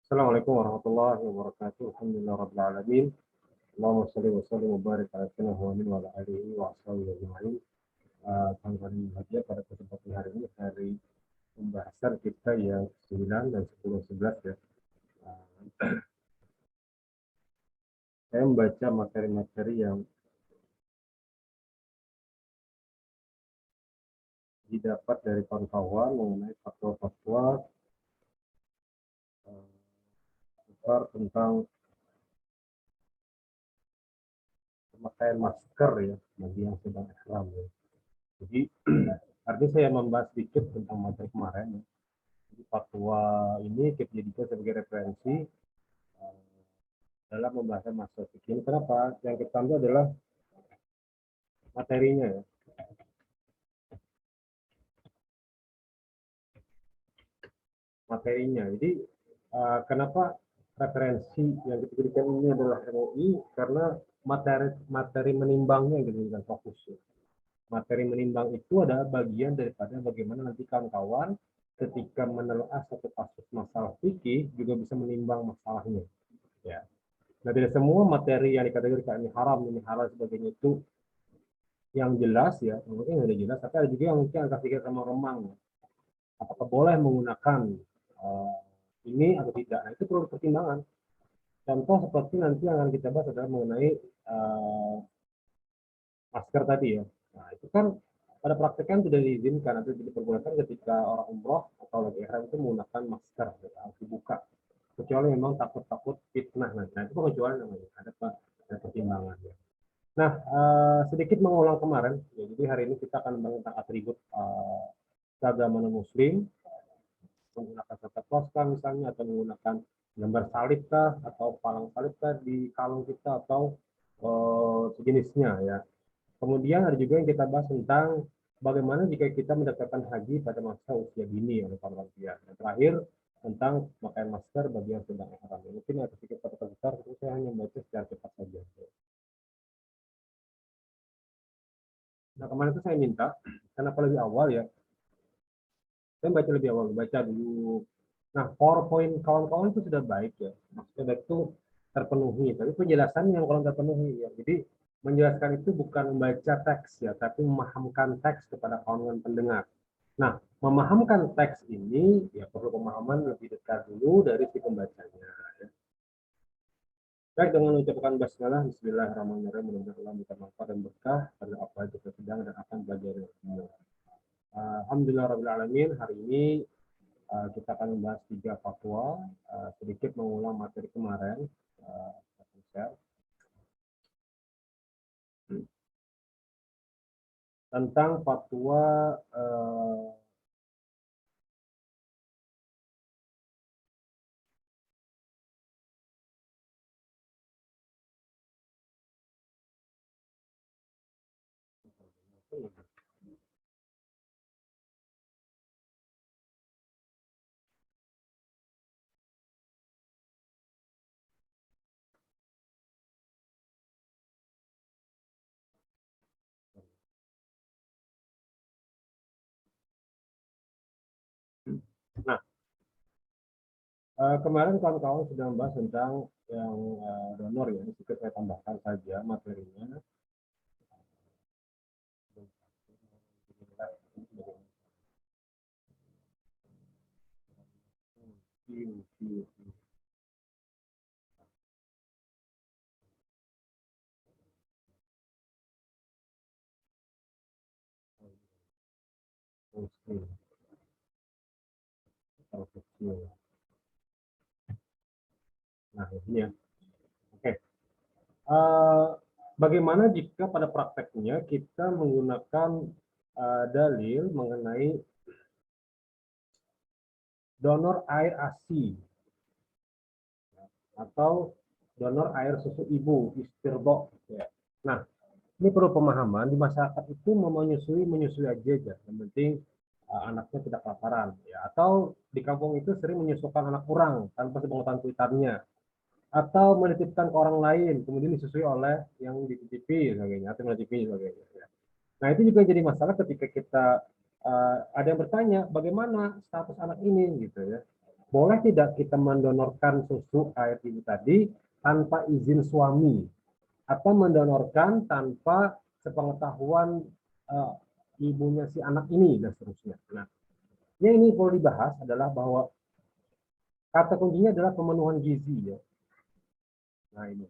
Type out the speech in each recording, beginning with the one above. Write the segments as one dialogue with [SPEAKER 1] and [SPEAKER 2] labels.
[SPEAKER 1] Assalamualaikum warahmatullahi wabarakatuh. Alhamdulillah rabbil alamin. Allahumma shalli wa sallim wa barik ala sayyidina Muhammadin wa ala alihi wa ashabihi ajma'in. Teman-teman bahagia, pada kesempatan hari ini, hari pembahasan kita yang 9 dan 10 11 ya. Saya membaca materi-materi yang didapat dari kawan-kawan mengenai fatwa-fatwa besar tentang pemakaian masker ya bagi yang sedang ihram ya. Jadi artinya saya membahas sedikit tentang materi kemarin ya. Jadi fatwa ini kita jadikan sebagai referensi dalam pembahasan masalah fikih. Kenapa? Yang kita ambil adalah materinya ya. Materinya. Jadi kenapa referensi yang kita berikan ini adalah MUI? Karena materi menimbangnya yang dijadikan fokus. Materi menimbang itu adalah bagian daripada bagaimana nanti kawan-kawan ketika menelaah satu kasus masalah fikih juga bisa menimbang masalahnya. Ya. Nah, tidak semua materi yang dikategorikan ini haram, ini halal sebagainya itu yang jelas ya, mungkin sudah jelas, tapi ada juga yang mungkin agak sedikit remang-remang. Apakah boleh menggunakan ini atau tidak? Nah, itu perlu pertimbangan. Contoh seperti nanti yang akan kita bahas adalah mengenai masker tadi ya. Nah, itu kan pada prakteknya tidak diizinkan atau diperbolehkan ketika orang umroh atau lagi ihram itu menggunakan masker, ya, harus dibuka. Kecuali memang takut-takut fitnah. Nah, itu pengecualian namanya. Ada pertimbangan ya. Nah, sedikit mengulang kemarin, ya, jadi hari ini kita akan membahas tentang atribut keagamaan muslim, menggunakan serta ploska misalnya, atau menggunakan gambar salib kah, atau palang salib kah di kalung kita, atau sejenisnya ya. Kemudian ada juga yang kita bahas tentang bagaimana jika kita mendapatkan haji pada masa usia dini oleh para lansia. Dan terakhir tentang pakaian masker bagi yang sedang ihram. Mungkin ada sedikit kata besar, tapi saya hanya membaca secara cepat saja. Nah, kemarin itu saya minta, kenapa lebih awal ya, saya baca lebih awal, baca dulu. Nah, PowerPoint kawan-kawan itu sudah baik ya, maksudnya itu terpenuhi, tapi penjelasan yang kurang terpenuhi ya. Jadi menjelaskan itu bukan membaca teks ya, tapi memahamkan teks kepada kawan-kawan pendengar. Nah, memahamkan teks ini ya perlu pemahaman lebih dekat dulu dari si pembacanya. Ya. Baik, dengan ucapan basmalah, Bismillahirrahmanirrahim, mudah-mudahan Allah memberikan manfaat dan berkah pada apa yang kita sedang dan akan belajar. Alhamdulillahirrahmanirrahim, hari ini kita akan membahas 3 fatwa, sedikit mengulang materi kemarin. Tentang fatwa nah, kemarin kawan-kawan sudah membahas tentang yang donor ya, ini sedikit saya tambahkan saja materinya. Nah, ini ya. Oke. Bagaimana jika pada prakteknya kita menggunakan dalil mengenai donor air ASI atau donor air susu ibu, istirbo. Ya. Nah, ini perlu pemahaman di masyarakat itu mau menyusui aja, yang penting anaknya tidak kelaparan, ya. Atau di kampung itu sering menyusukan anak kurang tanpa sepengetahuan Twitternya, atau menitipkan ke orang lain kemudian disusui oleh yang dititipi sebagainya atau menitipi sebagainya. Ya. Nah, itu juga jadi masalah ketika kita ada yang bertanya bagaimana status anak ini gitu ya. boleh tidak kita mendonorkan susu air ibu tadi tanpa izin suami, atau mendonorkan tanpa sepengetahuan uh, ibunya si anak ini dan seterusnya. Nah, yang ini perlu dibahas adalah bahwa kata kuncinya adalah pemenuhan gizi ya. Nah ini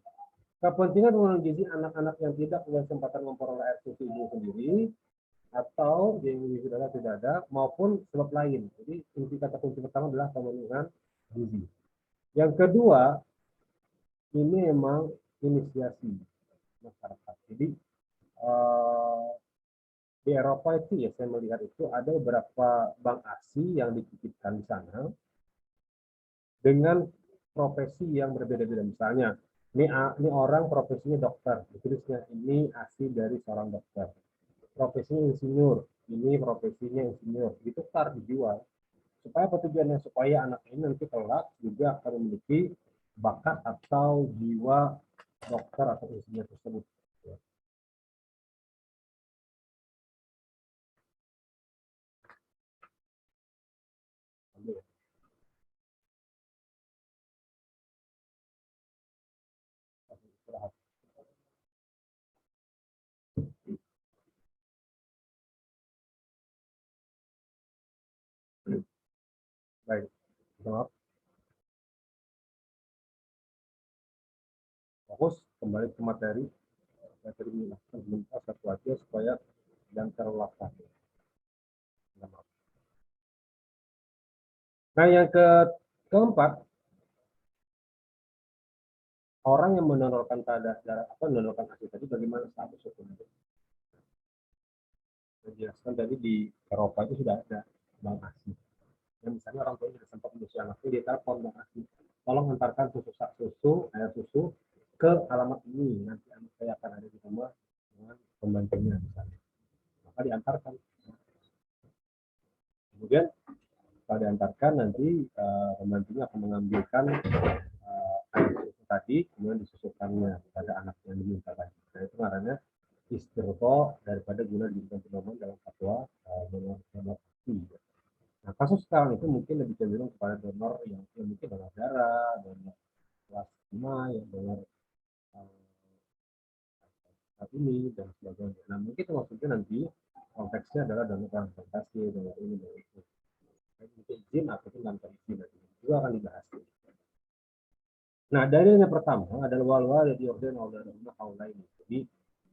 [SPEAKER 1] kepentingan pemenuhan gizi anak-anak yang tidak punya kesempatan memperoleh air susu ibu sendiri atau yang sudah tidak ada maupun sebab lain. Jadi inti kata kunci pertama adalah pemenuhan gizi. Yang kedua ini memang inisiasi masyarakat. Jadi di Eropa itu ya saya melihat itu ada beberapa bank ASI yang dititipkan di sana dengan profesi yang berbeda-beda. Misalnya, ini orang profesinya dokter, tulisnya ini ASI dari seorang dokter. Profesinya insinyur, ini profesinya insinyur. Itu tar dijual. Supaya apa tujuannya? Supaya anak ini nanti kelak juga akan memiliki bakat atau jiwa dokter atau insinyur tersebut. Baik, maaf. Fokus kembali ke materi. Materi menjelaskan satu aja supaya jangan terlalu lama. Nah, yang keempat, orang yang mendonorkan darah apa mendonorkan ASI tadi bagaimana status hukumnya? Saya jelaskan tadi di Eropa itu sudah ada bank ASI. Yang misalnya orang tua tidak sempat mengurus anaknya, dia telepon bank ASI, tolong antarkan air susu ke alamat ini, nanti anak saya akan ada di rumah dengan pembantunya misalnya. Maka diantarkan. Kemudian setelah diantarkan nanti pembantunya akan mengambilkan air susu tadi, kemudian disusukannya pada anak yang diminta tadi. Nah itu namanya istirqa daripada guna dijadikan pedoman dalam fatwa donor ASI. Nah kasus sekarang itu mungkin lebih cenderung kepada donor yang mungkin donor darah, donor plasma, yang donor saat ini dan sebagainya. Nah mungkin maksudnya nanti konteksnya adalah donor transplantasi, donor ini, donor itu. Mungkin izin ataupun tanpa izin nanti juga akan dibahas. Nah, dalil yang pertama adalah wal dari orden ini. Jadi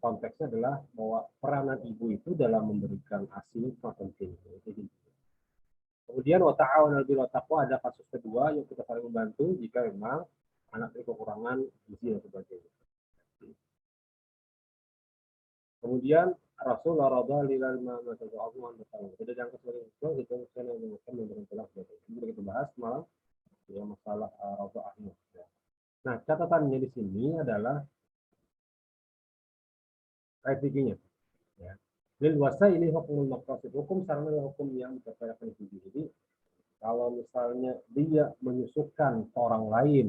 [SPEAKER 1] konteksnya adalah bahwa peranan ibu itu dalam memberikan ASI itu sangat penting. Jadi, kemudian wa ta'awun 'alal birri wat taqwa, ada kasus kedua yang kita saling membantu jika memang anak itu kekurangan gizi dan sebagainya. Kemudian Rasulullah radha lilal ma tazawwaju an bertanya. Jadi yang kedua itu saya yang memberikan telah jadi kita bahas malam ya masalah radha ahli. Nah, catatannya di sini adalah fikinya. Ya. Lil wasa ini hukum maqasid, hukum sarana hukum yang berkaitan dengan jadi kalau misalnya dia menyusukan orang lain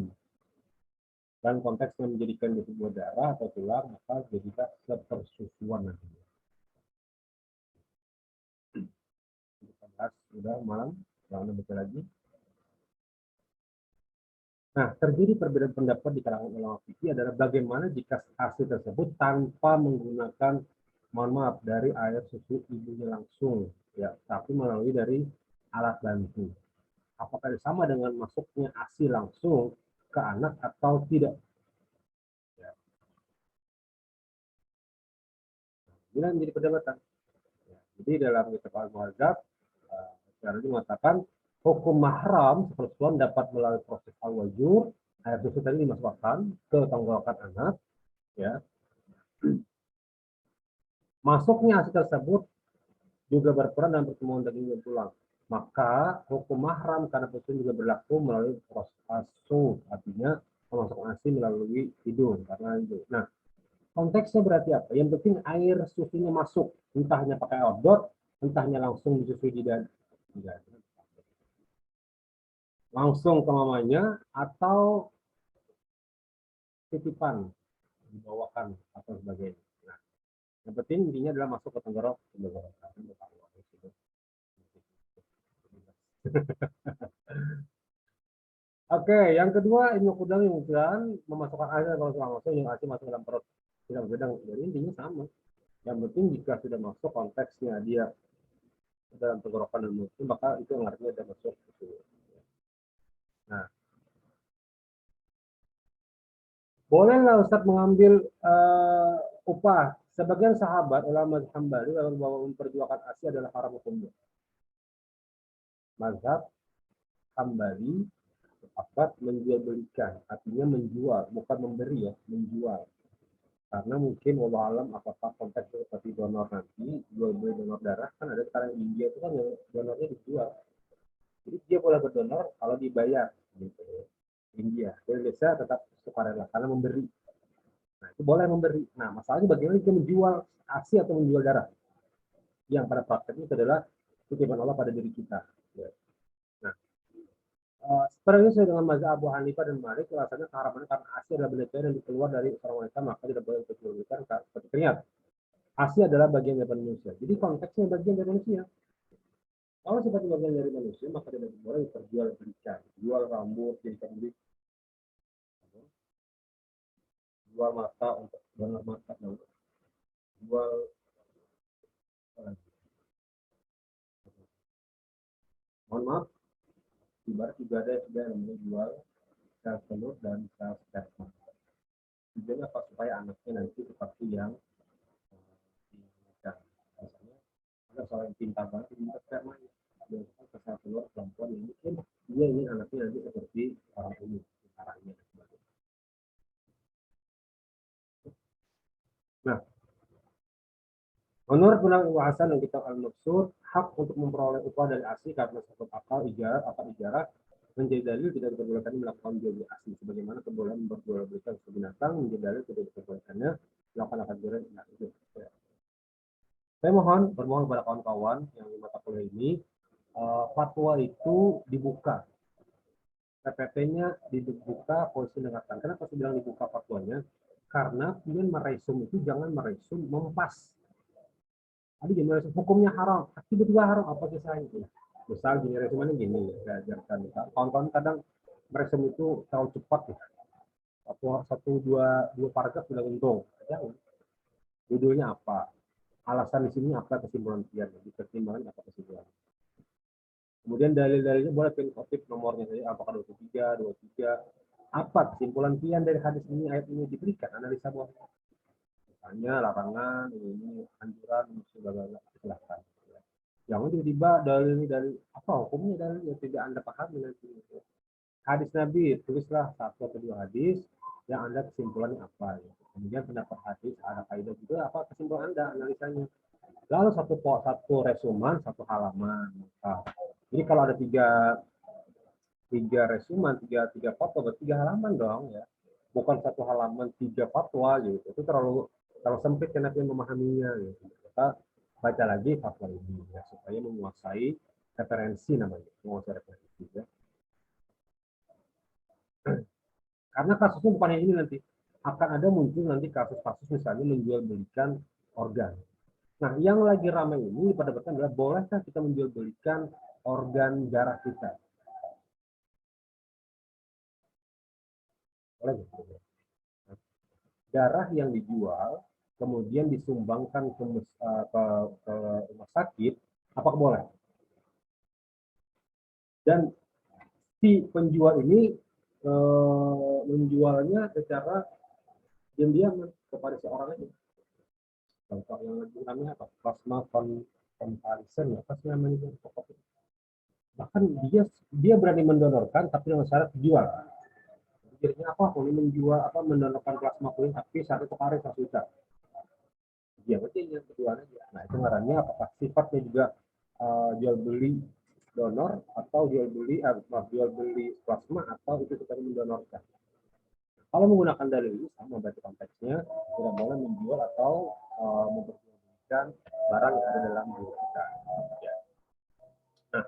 [SPEAKER 1] dan konteksnya menjadikan dia sebuah darah atau tulang, maka jadilah kepersusuan nantinya. Kita bahas sudah malam, jangan baca lagi. Nah, terjadi perbedaan pendapat di kalangan ulama fikih adalah bagaimana jika hasil tersebut tanpa menggunakan, mohon maaf, dari air susu ibunya langsung, ya, tapi melalui dari alat bantu. Apakah sama dengan masuknya ASI langsung ke anak atau tidak? Ya. Ini menjadi perdebatan. Ya. Jadi dalam kitab Al-Muhadzab, sekarang ini mengatakan hukum mahram perempuan dapat melalui proses al-wajur, air susu tadi dimasukkan ke tenggorokan anak, ya. Masuknya ASI tersebut juga berperan dalam pertemuan daging dan tulang. Maka hukum mahram karena perempuan juga berlaku melalui proses asuh, artinya memasukkan ASI melalui hidung karena itu. Nah, konteksnya berarti apa? Yang penting air susunya masuk, entahnya pakai odot, entahnya langsung disusui di dada, langsung ke mamanya atau titipan dibawakan atau sebagainya. Nah, yang penting intinya adalah masuk ke tenggorokan. Oke, yang kedua Ibnu Qudamah menyebutkan memasukkan air kalau sudah masuk yang asli masuk dalam perut tidak berbeda. Jadi intinya sama. Yang penting jika sudah masuk konteksnya dia dalam tenggorokan dan mulut, maka itu yang artinya sudah masuk. Gitu. Nah, bolehlah Ustaz mengambil upah. Sebagian sahabat ulama Hambali bahwa memperjualkan ASI adalah haram hukumnya. Mazhab Hambali sepakat menjual belikan, artinya menjual, bukan memberi ya, menjual. Karena mungkin wallah alam apakah konteksnya seperti donor nanti, jual beli donor darah, kan ada sekarang India itu kan yang donornya dijual. Jadi dia boleh berdonor kalau dibayar gitu. India, Indonesia tetap sukarela karena memberi. Nah, itu boleh memberi. Nah, masalahnya bagaimana dia menjual ASI atau menjual darah? Yang pada prakteknya itu adalah titipan Allah pada diri kita. Ya. Nah, seperti itu dengan mazhab Abu Hanifah dan Malik, rasanya keharapannya karena ASI adalah benda cair yang dikeluar dari seorang wanita, maka tidak boleh diperjualbelikan seperti keringat. ASI adalah bagian dari manusia. Jadi konteksnya bagian dari manusia. Kalau seperti bagian dari manusia, maka tidak boleh diperjualbelikan. Jual rambut, jadikan beli, jual mata untuk donor mata, jual mohon maaf, ibarat juga ada yang menjual sel telur dan sel sperma. Tujuannya apa? Supaya anaknya nanti seperti yang diinginkan. Misalnya ada seorang yang pintar banget minta spermanya, dia ke sel telur perempuan ini mungkin dia ingin anaknya nanti seperti orang ini, caranya. Nah, menurut pendapat Ibnu Hasan dan kitab Al-Maqsud, hak untuk memperoleh upah dari asli karena satu akal ijarah atau ijarah menjadi dalil tidak diperbolehkan melakukan jual beli asli, sebagaimana kebolehan memperjualbelikan sebuah binatang menjadi dalil tidak diperbolehkannya melakukan akad jual beli itu. Saya bermohon kepada kawan-kawan yang di mata kuliah ini, fatwa itu dibuka, PPT-nya dibuka, polisi dengarkan. Kenapa saya bilang dibuka fatwanya? Karena kemudian meresum itu jangan meresum mempas. Tadi gini, hukumnya haram, tiba-tiba haram apa kisahnya itu? Misal gini, resumennya gini, saya ajarkan. Kawan-kawan kadang meresum itu terlalu cepat ya. Satu dua paragraf sudah untung. Ya, judulnya apa? Alasan di sini apa kesimpulan sekian? Di pertimbangan apa kesimpulan? Kemudian dalil-dalilnya boleh pilih topik nomornya saja, apakah 23, 23. Apa kesimpulan kian dari hadis ini, ayat ini diberikan analisa buah. Misalnya larangan, ini anjuran, sebagainya, silahkan. Jangan tiba-tiba dalil ini dari apa hukumnya dalil yang tidak anda pahami nanti. Hadis Nabi tulislah satu atau dua hadis yang anda kesimpulannya apa. Kemudian pendapat hadis ada kaidah juga apa kesimpulan anda analisanya. Lalu satu resuman satu halaman. Nah, jadi kalau ada tiga resuman tiga fatwa berarti 3 halaman dong ya. Bukan satu halaman 3 fatwa gitu. Itu terlalu sempit karena dia memahaminya gitu. Kita baca lagi fatwa ini ya, supaya menguasai referensi namanya, menguasai referensi ya. Karena kasusnya bukan yang ini nanti, akan ada muncul nanti kasus-kasus misalnya menjual belikan organ. Nah, yang lagi ramai ini pada pertanyaan adalah bolehkah kita menjual belikan organ darah kita? Boleh gitu. Darah yang dijual kemudian disumbangkan ke rumah sakit, apakah boleh? Dan si penjual ini menjualnya secara diam-diam kepada seorang aja. Contoh yang lebih namanya apa? Plasma convalescent, apa sih namanya itu? Bahkan dia berani mendonorkan tapi dengan syarat dijual. Jadinya apa? Kalau menjual apa mendonorkan plasma kuning tapi satu hari 1 juta. Dia berarti yang berjual aja. Nah itu ngarannya apakah sifatnya juga jual beli donor atau jual beli plasma atau itu kita mendonorkan. Kalau menggunakan dalil ini sama berarti konteksnya tidak boleh menjual atau memperjualbelikan barang yang ada dalam diri kita. Ya. Nah,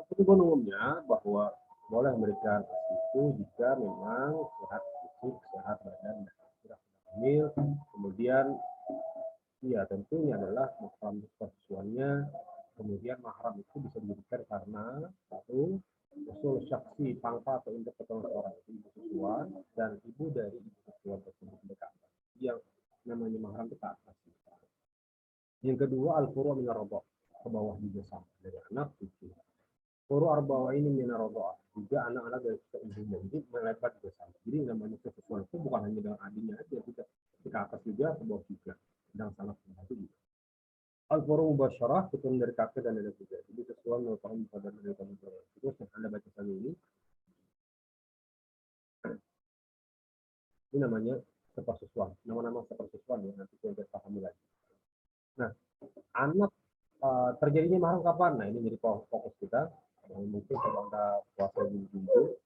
[SPEAKER 1] petunjuk umumnya bahwa boleh memberikan itu jika memang sehat fisik, sehat badan, dan tidak hamil. Kemudian, ya tentunya adalah mahram seksualnya. Kemudian mahram itu bisa diberikan karena satu usul syaksi pangkat atau interpersonal seorang itu ibu siswa dan ibu dari ibu siswa tersebut berdekatan. Yang namanya mahram itu ke atas. Yang kedua al-furu' min ar-radha', ke bawah juga sama dari anak cucu. Furu' arba'ah ini min ar-radha'ah, juga anak-anak dari ibunya. Jadi melebar juga sama. Jadi namanya sesuatu itu bukan hanya dengan adiknya aja, tidak ke atas juga, ke bawah juga. Dan sangat membantu juga. Al-furu' mubasyarah, keturunan dari kakek dan nenek juga. Jadi sesuatu merupakan pada dari kamu. Terus yang Anda baca tadi ini namanya sepersusuan. Nama-nama sepersusuan ya, nanti kita pahami lagi. Nah, anak terjadinya mahram kapan? Nah, ini jadi fokus kita. Mungkin kalau Anda puasa di minggu,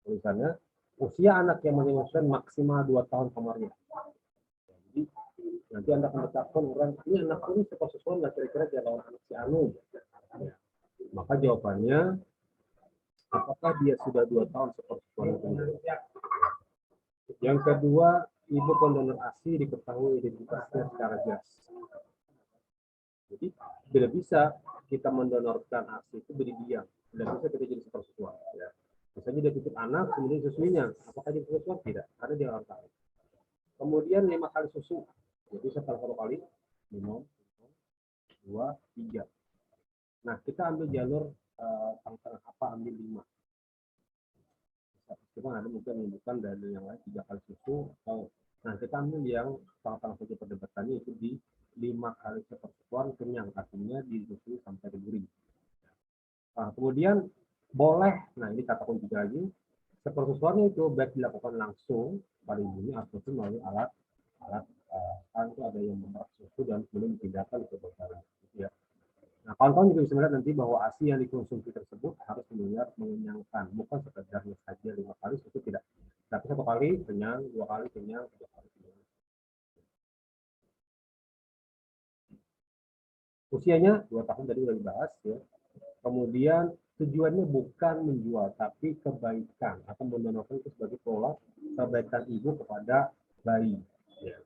[SPEAKER 1] tulisannya usia anak yang menyelesaikan maksimal 2 tahun kamarnya. Jadi nanti Anda akan letakkan orang ini anak ini sepersusuan nggak kira-kira dia lawan anak si Anu. Ya. Maka jawabannya apakah dia sudah 2 tahun sepersusuan itu? Yang kedua, ibu pendonor ASI diketahui identitasnya secara jelas. Jadi tidak bisa kita mendonorkan ASI itu beri diam, tidak bisa kita jadi sepersusuan. Ya. Misalnya dia titip anak, kemudian susunya, apakah jadi sepersusuan? Tidak, karena dia harus tahu. Kemudian 5 kali susu, jadi setelah 1 kali, minum, 2, 3. Nah kita ambil jalur tengah apa ambil 5. Meskipun ada mungkin menunjukkan dari yang lain 3 kali susu atau nah kita ambil yang tengah-tengah saja perdebatannya itu di 5 kali sepersekian kenyang, artinya disusui sampai gurih. Nah, kemudian boleh, nah ini kata kunci lagi, sepersusuannya itu baik dilakukan langsung pada ibunya ataupun melalui alat kan itu ada yang memerah susu dan kemudian dipindahkan ke bocoran. Ya. Nah, kawan-kawan juga bisa melihat nanti bahwa ASI yang dikonsumsi tersebut harus benar mengenyangkan, bukan sekedarnya saja 5 kali susu tidak, tapi 1 kali kenyang, 2 kali kenyang, 3 kali kenyang. Usianya 2 tahun tadi sudah dibahas ya. Kemudian tujuannya bukan menjual, tapi kebaikan atau mendonorkan itu sebagai pola kebaikan ibu kepada bayi. Ya.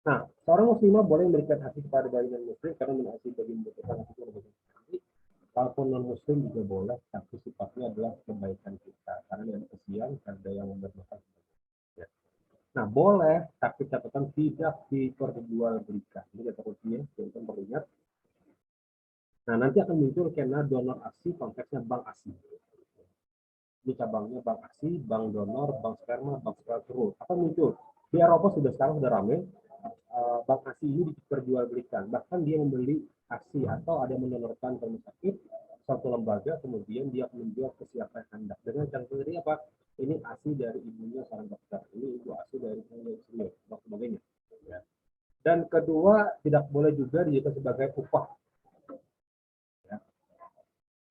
[SPEAKER 1] Nah, seorang muslimah boleh memberikan hati kepada bayi dan muslim karena menasih bagi membutuhkan hati kepada bayi. Kalaupun non muslim juga boleh, tapi sifatnya adalah kebaikan kita karena ada kesian, ada yang membermakan. Ya. Nah, boleh, tapi catatan tidak diperjualbelikan. Ini kata kuncinya, teman-teman perlu ingat. Nah, nanti akan muncul karena donor ASI, konteksnya bank ASI. Ini cabangnya bank ASI, bank donor, bank sperma, bank sperma. Akan muncul. Di Eropa sekarang sudah ramai. Bank ASI ini diperjualbelikan. Bahkan dia membeli ASI atau ada yang mendonorkan ke rumah sakit, satu lembaga, kemudian dia menjual ke siapa yang hendak. Dengan cara sendiri apa? Ini ASI dari ibunya seorang dokter. Ini ibu ASI dari ibunya sendiri, dan sebagainya. Ya. Dan kedua, tidak boleh juga dijadikan sebagai upah.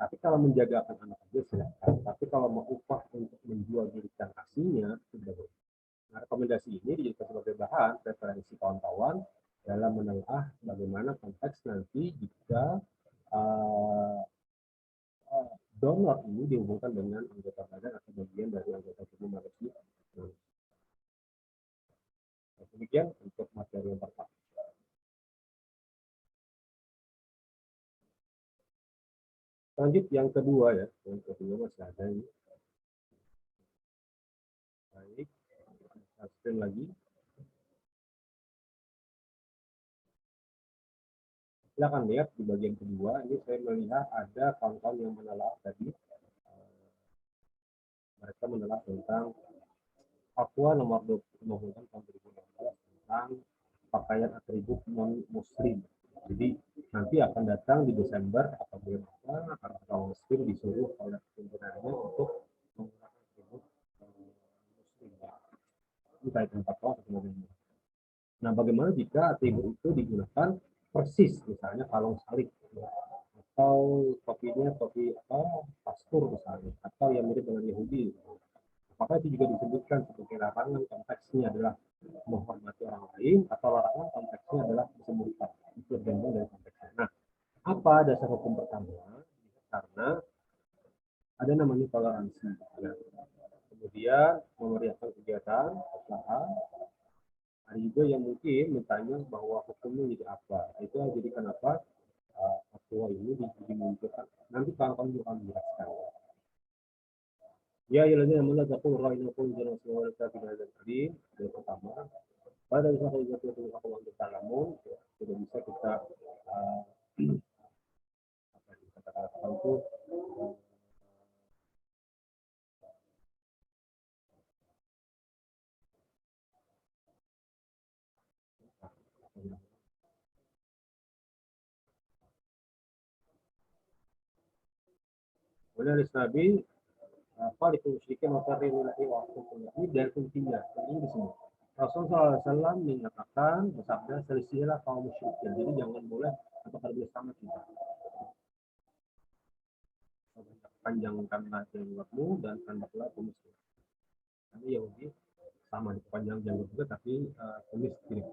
[SPEAKER 1] Tapi kalau menjagakan anak aja silakan. Tapi kalau mau upah untuk menjual dirikan ASI-nya, tidak boleh. Nah, rekomendasi ini dijadikan sebagai bahan referensi kawan-kawan dalam menelaah bagaimana konteks nanti jika donor ini dihubungkan dengan anggota badan atau bagian dari anggota tubuh manusia. Demikian untuk materi yang pertama. Lanjut yang kedua ya, yang kedua masih ada ini. Baik, screen lagi. Silakan lihat di bagian kedua, ini saya melihat ada kawan-kawan yang menelaah tadi. Mereka menelaah tentang Fatwa nomor 20 tahun 2016 tentang pakaian atribut non-muslim. Jadi nanti akan datang di Desember atau bulan apa, karena kaum muslim disuruh oleh pimpinannya untuk menggunakan atribut muslim. Ini kaitan fatwa sebenarnya. Nah, bagaimana jika atribut itu digunakan persis, misalnya kalung salib atau topinya topi pastur misalnya, atau yang mirip dengan Yahudi. Apakah itu juga disebutkan sebagai larangan konteksnya adalah menghormati orang lain atau larangan konteksnya adalah disebutkan itu tergantung dari konteksnya. Nah, apa dasar hukum pertama? Karena ada namanya toleransi. Ya. Kemudian memeriahkan kegiatan usaha. Ada juga yang mungkin bertanya bahwa hukumnya jadi apa. Itu jadi kenapa fatwa ini menunjukkan. Nanti kawan-kawan juga akan menjelaskan. Ya, ayyuhalladzina amanu taqul ra'ina qul jangan semua kita tidak ada tadi. Yang pertama, pada bisa kalau juga itu aku untuk talamun, tidak bisa kita kata-kata itu kemudian hadis Nabi apa dimusyrikin materi lillahi wa ini dari kuncinya ini di sini Rasulullah SAW menyatakan bersabda selisihilah kaum musyrikin, jadi jangan boleh atau kalau boleh sama kita panjangkanlah jenggotmu dan tandaklah kumis karena Yahudi sama panjang jenggot juga tapi kumis tidak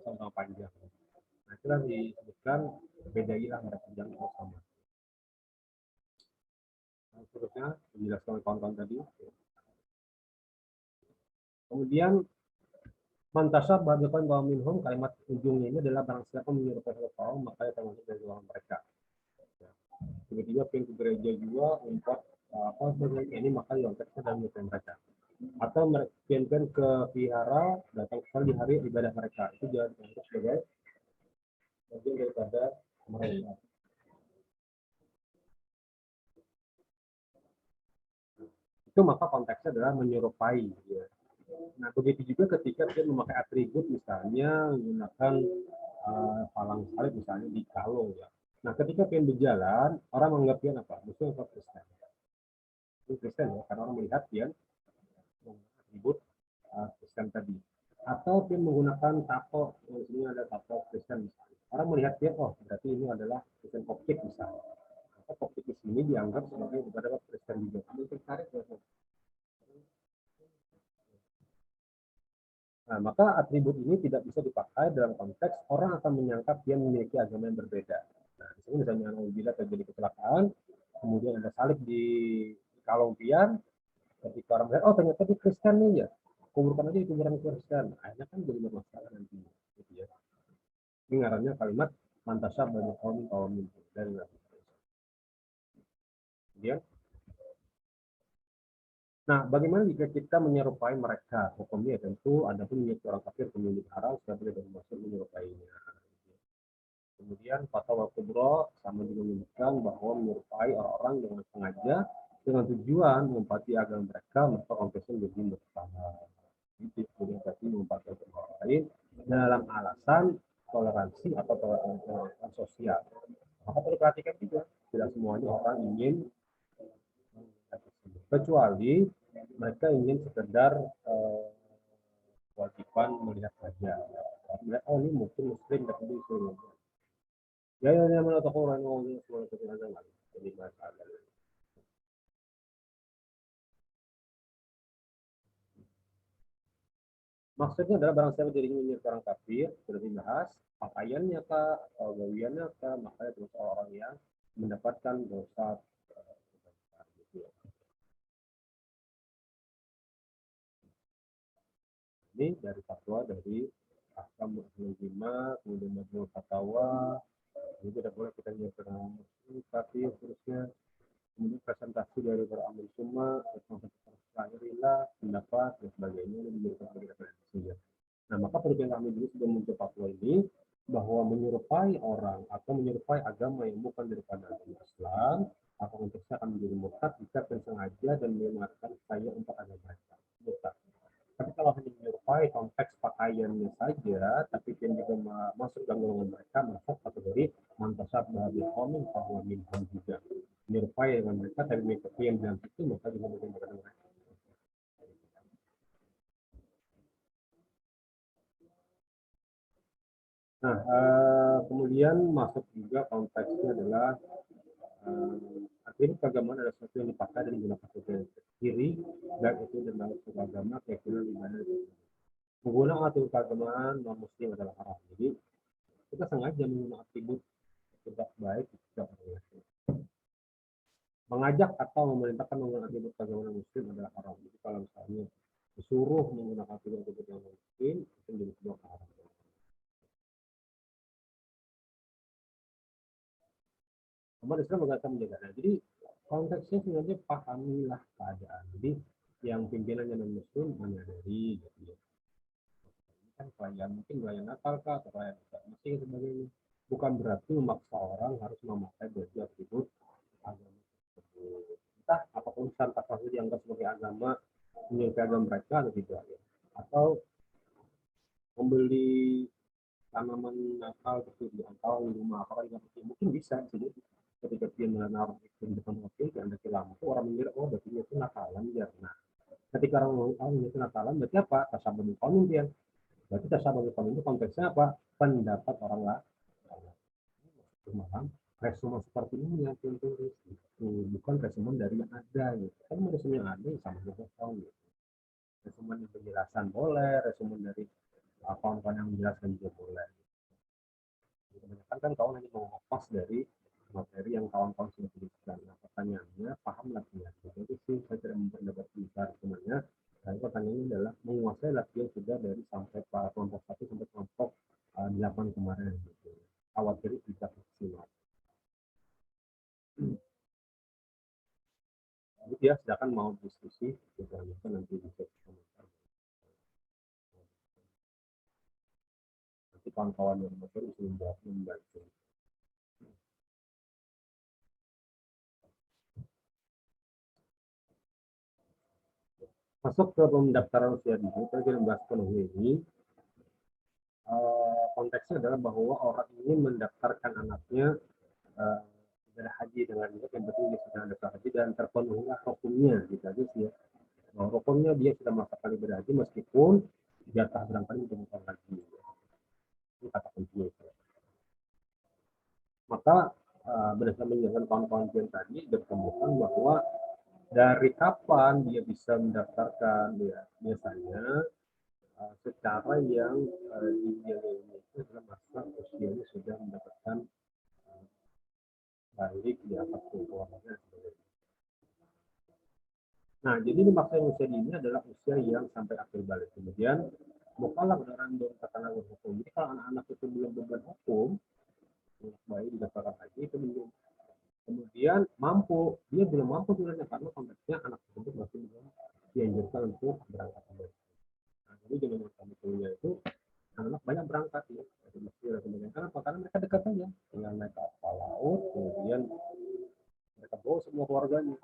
[SPEAKER 1] sama panjang. Nah itulah disebutkan bedailah mereka jangan sama. Nah, seterusnya menjelaskan oleh kawan-kawan tadi. Kemudian mantasab bagikan bahwa minhum kalimat ujungnya ini adalah barang siapa menyerupai satu kaum maka dia termasuk dari golongan mereka. Tiba-tiba pengen ke gereja juga untuk apa sebagai ini maka konteksnya dalam menyerupai mereka. Atau pengen ke vihara datang di hari ibadah mereka itu jangan dianggap sebagai bagian daripada mereka. Itu maka konteksnya adalah menyerupai. Ya. Nah begitu juga ketika dia memakai atribut misalnya menggunakan palang salib misalnya di kalung ya. Nah ketika pengen berjalan orang menganggap dia apa? Muslim atau Kristen? Itu Kristen ya karena orang melihat dia atribut Kristen tadi. Atau dia menggunakan tato, di sini ada tato Kristen misalnya. Orang melihat dia, oh berarti ini adalah Kristen Koptik misalnya. Maka Koptik di sini dianggap sebagai ibadah Kristen juga. Ini tertarik ya. Nah, maka atribut ini tidak bisa dipakai dalam konteks orang akan menyangka dia memiliki agama yang berbeda. Nah, di sini misalnya bila terjadi kecelakaan, kemudian ada salib di kalung pian, ketika orang melihat, oh ternyata dia Kristen nih ya, kuburkan aja di kuburan Kristen. Akhirnya kan jadi bermasalah nanti. Gitu ya. Ini ngarannya kalimat mantasya bagi kaum dari kemudian nah, bagaimana jika kita menyerupai mereka? Hukumnya tentu ada pun menjadi orang kafir pemilik haram, sudah boleh bermaksud menyerupainya. Kemudian fatwa kubro sama juga menyebutkan bahwa menyerupai orang-orang dengan sengaja dengan tujuan menempati agama mereka, maka konteksnya menjadi bersalah. Itu kemudian berarti menempati agama orang lain dalam alasan toleransi atau toleransi sosial. Maka perlu perhatikan juga, tidak semuanya orang ingin kecuali mereka ingin sekedar kewajiban melihat saja. Melihat, oh ini mungkin muslim tapi disuruh. Ya, yang mana tokoh orang yang semua itu ada lagi. Jadi masalah. Maksudnya adalah barang siapa dirinya menjadi orang kafir, sudah dibahas, pakaiannya kah, atau gawiannya kah, makanya dosa orang yang mendapatkan dosa gitu ya. Ini dari fatwa dari Ahkam Muslimah, kemudian Majmu' Fatawa, ini tidak boleh kita nyatakan muslim, kafir, terusnya kemudian presentasi dari para amal sunnah, lahirilah, pendapat dan sebagainya ini menjadi sebagai referensi. Nah, maka perlu kami dulu sudah muncul fatwa ini bahwa menyerupai orang atau menyerupai agama yang bukan daripada agama Islam atau konteksnya akan menjadi murtad jika sengaja dan mengatakan saya untuk agama mereka. Murtad. Tapi kalau hanya menyerupai konteks pakaiannya saja, tapi yang juga masuk dalam golongan mereka masuk kategori mantasab bahagia komin bahwa minhum juga menyerupai dengan mereka tapi mengikuti yang bilang itu maka juga bukan dengan mereka. Nah, kemudian masuk juga konteksnya adalah atribut keagamaan adalah sesuatu yang dipakai dan digunakan sebagai kiri, baik itu dalam suatu agama, keyakinan, ibadah, menggunakan atribut keagamaan non muslim adalah haram. Jadi kita sengaja menggunakan atribut tidak baik, tidak baik. Mengajak atau memerintahkan menggunakan atribut keagamaan muslim adalah haram. Jadi kalau misalnya disuruh menggunakan atribut yang muslim, itu menjadi sebuah haram. umat Islam akan menjaga. Nah, jadi konteksnya sebenarnya pahamilah keadaan. Jadi yang pimpinannya non Muslim menyadari, gitu ya. Kan perayaan mungkin perayaan Natal kah atau perayaan Masih dan sebagainya. Bukan berarti memaksa orang harus memakai baju atribut agama tersebut. Entah apapun tanpa itu dianggap sebagai agama, menyukai agama mereka atau tidak ya. Atau membeli tanaman Natal gitu atau di rumah apakah dengan mungkin bisa jadi ketika dia menaruh itu di depan mobil dan ada lampu orang mengira oh berarti itu Natalan ya. Nah ketika orang tahu itu Natalan berarti apa tasabun komun dia berarti tasabun komun itu konteksnya apa pendapat orang lain malam resumen seperti ini yang tulis itu bukan resumen dari yang ada gitu kan resumen yang ada sama juga tahu gitu. Resumen yang penjelasan boleh resumen dari kawan-kawan yang menjelaskan juga boleh. Kebanyakan kan kawan hanya mau lepas dari materi yang kawan-kawan sudah tuliskan. Nah, pertanyaannya, paham latihan. Jadi sih saya tidak mendapat besar sebenarnya. Dan pertanyaannya adalah menguasai latihan sudah dari sampai kelompok 1 sampai kelompok 8 kemarin. Gitu. Khawatir tidak maksimal. Jadi ya, silakan mau diskusi, kita nanti bisa komentar. Nanti kawan-kawan yang motor bisa membantu. Masuk ke pendaftaran usia dini, kita membahas penuh ini. Konteksnya adalah bahwa orang ini mendaftarkan anaknya ibadah haji dengan yang penting dia sudah daftar haji dan terpenuhilah rukunnya gitu aja sih ya. Nah, rukunnya dia sudah melakukan ibadah haji meskipun jatah berangkat itu bukan haji. Itu kata kuncinya itu. Maka berdasarkan menjelaskan kawan-kawan yang tadi ditemukan bahwa dari kapan dia bisa mendaftarkan ya biasanya secara yang dijalani itu adalah masa usianya sudah mendapatkan balik di atas keluarganya. Nah, jadi ini maksa usia dini adalah usia yang sampai akhir balik. Kemudian, mukalaf dengan katakanlah hukum. Jadi kalau anak-anak itu belum beban hukum, bayi didaftarkan haji itu belum. Kemudian mampu, dia belum mampu sebenarnya karena konteksnya anak tersebut masih belum dianjurkan untuk berangkat haji. Nah, jadi dengan kami kuliah itu anak-anak banyak berangkat ya dari Mesir dan kemudian kenapa? Karena mereka dekat saja, tinggal naik kapal laut, kemudian mereka bawa semua keluarganya.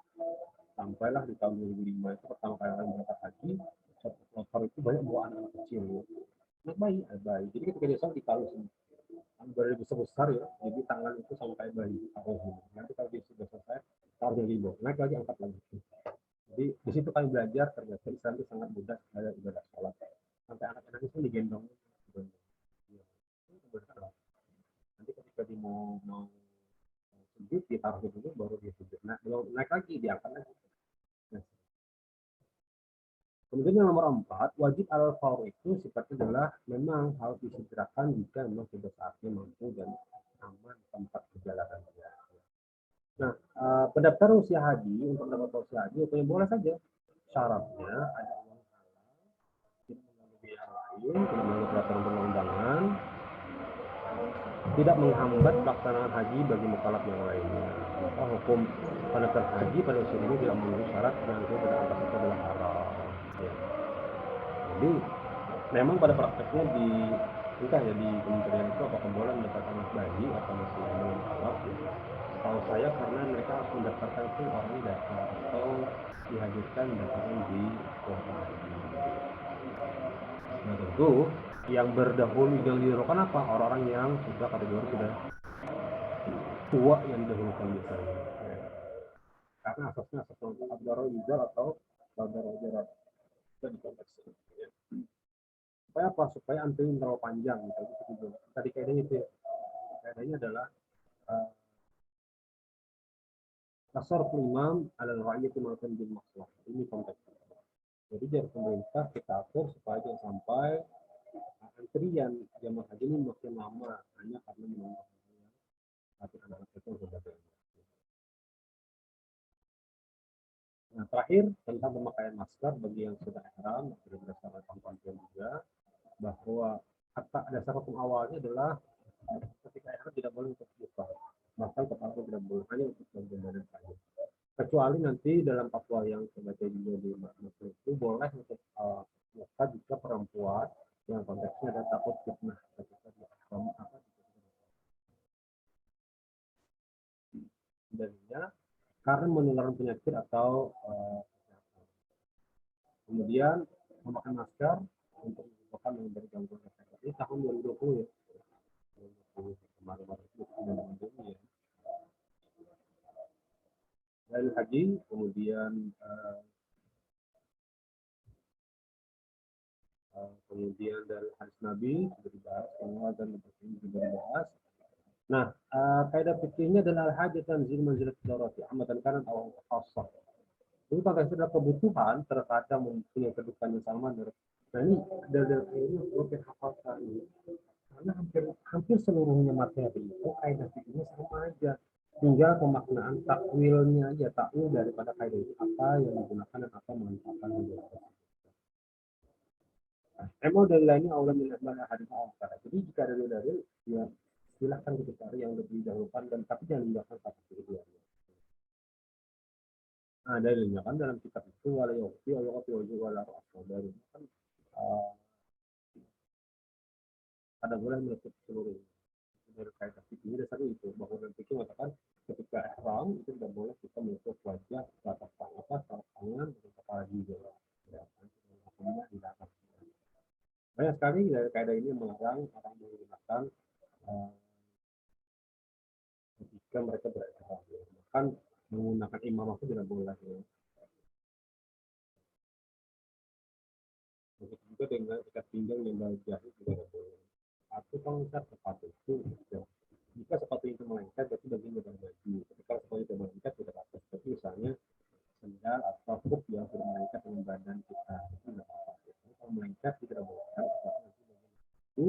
[SPEAKER 1] Sampailah di tahun 2005 itu pertama kali orang berangkat haji, satu kloter itu banyak bawa anak-anak kecil ya. Anak bayi, bayi. Jadi ketika dia sampai ditaruh semua baru besar-besar ya, jadi tangan itu sampai bayi taruh sini. Nanti kalau dia sudah selesai, taruh di bawah, naik lagi angkat lagi. Jadi di situ kami belajar ternyata Islam itu sangat mudah ada ibadah sholat. Sampai anak-anak itu digendong. Nanti ketika dia mau sujud, ditaruh dulu baru dia sujud. Nah, naik lagi, diangkat lagi. Nah, kemudian yang nomor 4, wajib al-fawr itu sifatnya adalah memang harus disegerakan jika memang sudah saatnya mampu dan aman tempat perjalanannya. Nah, pendaftar usia haji untuk mendapatkan usia haji itu boleh saja. Syaratnya ada uang halal, tidak mengganggu biaya lain, tidak mengganggu peraturan perundang-undangan, tidak menghambat pelaksanaan haji bagi mukallaf yang lainnya. Maka hukum pendaftar haji pada usia ini tidak memenuhi syarat yang itu pada atas itu adalah haram. Ya. Jadi memang pada prakteknya di entah ya di kementerian itu apakah boleh mendapatkan bayi atau masih belum halal ya. Tahu saya karena mereka harus mendaftarkan itu orangnya daftar atau dihadirkan mendaftarkan di kuota haji. Nah tentu yang berdahulu yang didahulukan apa orang-orang yang sudah kategori sudah tua yang didahulukan biasanya. Ya. Karena asasnya asas untuk abdaro yuzal atau abdaro jarak dan di konteks ya. Supaya apa? Supaya antrian terlalu panjang gitu. Tadi kaidahnya itu ya. Kaidahnya adalah tasarruf imam ala rakyat maupun bil makslah. Ini konteksnya. Jadi dari pemerintah kita atur supaya jangan sampai antrian jamaah haji ini makin lama hanya karena menambah satu anak-anak itu sudah banyak. Nah terakhir tentang pemakaian masker bagi yang sudah ihram sudah berdasarkan pangkuan juga bahwa kata dasar hukum awalnya adalah ketika ihram tidak boleh untuk buka. bahkan kepala tidak boleh, hanya untuk bagian badan saja. Kecuali nanti dalam fatwa yang saya baca juga di Muslim itu boleh untuk luka jika perempuan yang konteksnya ada takut fitnah ketika dia dalilnya karena menularkan penyakit atau kemudian memakai masker untuk menyebabkan dari gangguan kesehatan. Ini tahun 2020 ya. 2020 kemarin-kemarin itu ya. Dari haji, kemudian kemudian dari hadis Nabi sudah dibahas, semua dan ini juga dibahas. Nah, kaidah fikihnya adalah hajat tanzil manzilat darurati amatan kanan atau khasah. Itu konteksnya adalah kebutuhan terkadang mempunyai kedudukan yang sama. Nah ini dari ini perlu kita hafalkan ini karena hampir seluruhnya materi itu kaidah fikihnya sama aja. Tinggal pemaknaan takwilnya aja, takwil daripada kaidah itu apa yang digunakan dan apa memanfaatkan yang emang dari lainnya Allah melihat mana hadis awal. Jadi jika ada dalil, ya silahkan kita cari yang lebih dahulukan dan tapi jangan meninggalkan satu keduanya. Nah dalilnya kan dalam kitab itu wala yuqti wa yuqti wa wala ra'sa dari kan ada boleh menutup seluruh dari kaidah fikih dasarnya itu bahwa dalam fikih mengatakan ketika ihram itu tidak boleh kita menutup wajah telapak tangan dan kepala juga ya hukumnya dilarang. Banyak sekali dari kaidah ini melarang orang menggunakan ketika mereka berihram. Bahkan menggunakan imamah itu tidak boleh. Ya. Begitu juga dengan ikat pinggang yang jahit juga tidak boleh. Atau kalau kita sepatu itu, ya. Jika sepatu itu melengket, berarti bagian dari baju. Ketika sepatu itu melengket, tidak apa-apa. Seperti misalnya sendal atau kuk yang sudah melengket dengan badan kita, itu tidak apa-apa. Jadi kalau melengket, tidak boleh. Itu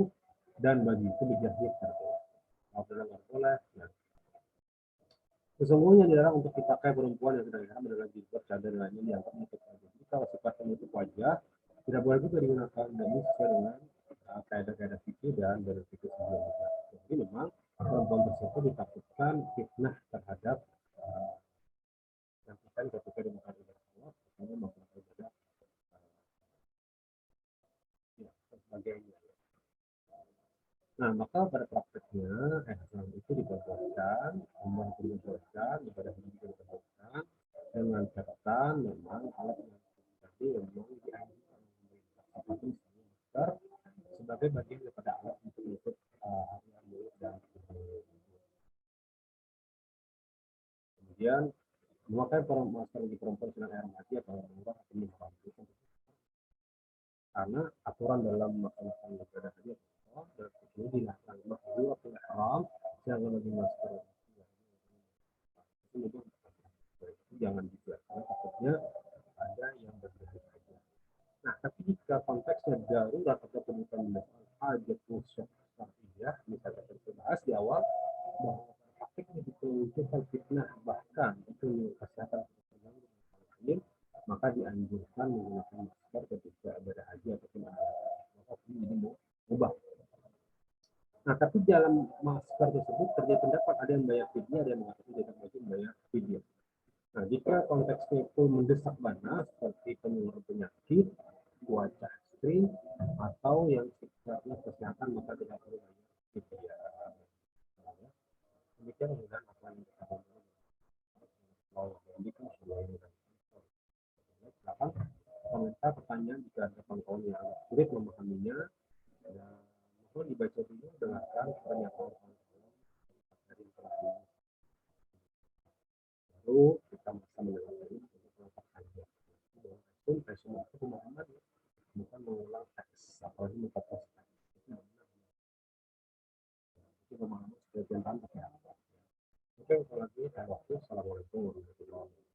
[SPEAKER 1] dan baju itu dijahit. Kalau tidak boleh, ya. Sesungguhnya dilarang untuk dipakai perempuan yang sedang ihram adalah jilbab, cadar lainnya dianggap menutup wajah. Jadi kalau sifatnya menutup wajah, tidak boleh juga digunakan dan ini sesuai dengan kaidah-kaidah fikih dan dari fikih sebelumnya. Jadi memang perempuan tersebut ditakutkan fitnah terhadap yang kita ketika di muka Allah, misalnya melakukan ibadah ya, dan sebagainya. Nah, maka pada prakteknya ihram itu diperbolehkan, umroh itu diperbolehkan, ibadah haji juga diperbolehkan, dengan catatan memang alat yang tadi memang dianjurkan seperti misalnya masker sebagai bagian daripada alat untuk menutup area mulut dan kemudian memakai masker bagi perempuan sedang air mati atau umroh atau muhram karena aturan dalam melaksanakan ibadah haji dan ini dilakukan makhluk waktu ihram jangan lagi masker itu jangan juga karena takutnya ada yang berbeda saja. Nah, tapi jika konteksnya darurat atau kebutuhan mendesak hajat khusus syariah, misalnya kita bahas di awal bahwa praktiknya diperlukan fitnah bahkan itu kesehatan lain, maka dianjurkan menggunakan masker ketika berhaji ataupun ada ini mubah. Nah, tapi dalam masker tersebut terjadi pendapat ada yang bayar fidyah, ada yang mengatakan tidak wajib bayar fidyah. Nah, jika konteksnya itu mendesak benar seperti penularan penyakit, cuaca ekstrim, atau yang sifatnya kesehatan maka tidak perlu bayar fidyah. Demikian mudah apa yang kita silakan komentar pertanyaan jika ada kawan-kawan yang sulit memahaminya. Mohon dibaca dulu, dengarkan pernyataan dari lalu kita bisa mendengarkan untuk melakukan saja. Pun resume itu pemahaman bukan mengulang teks apalagi muka teks. Itu pemahaman sebagian tanpa ya. Oke, kalau lagi saya waktu. Assalamualaikum warahmatullahi wabarakatuh.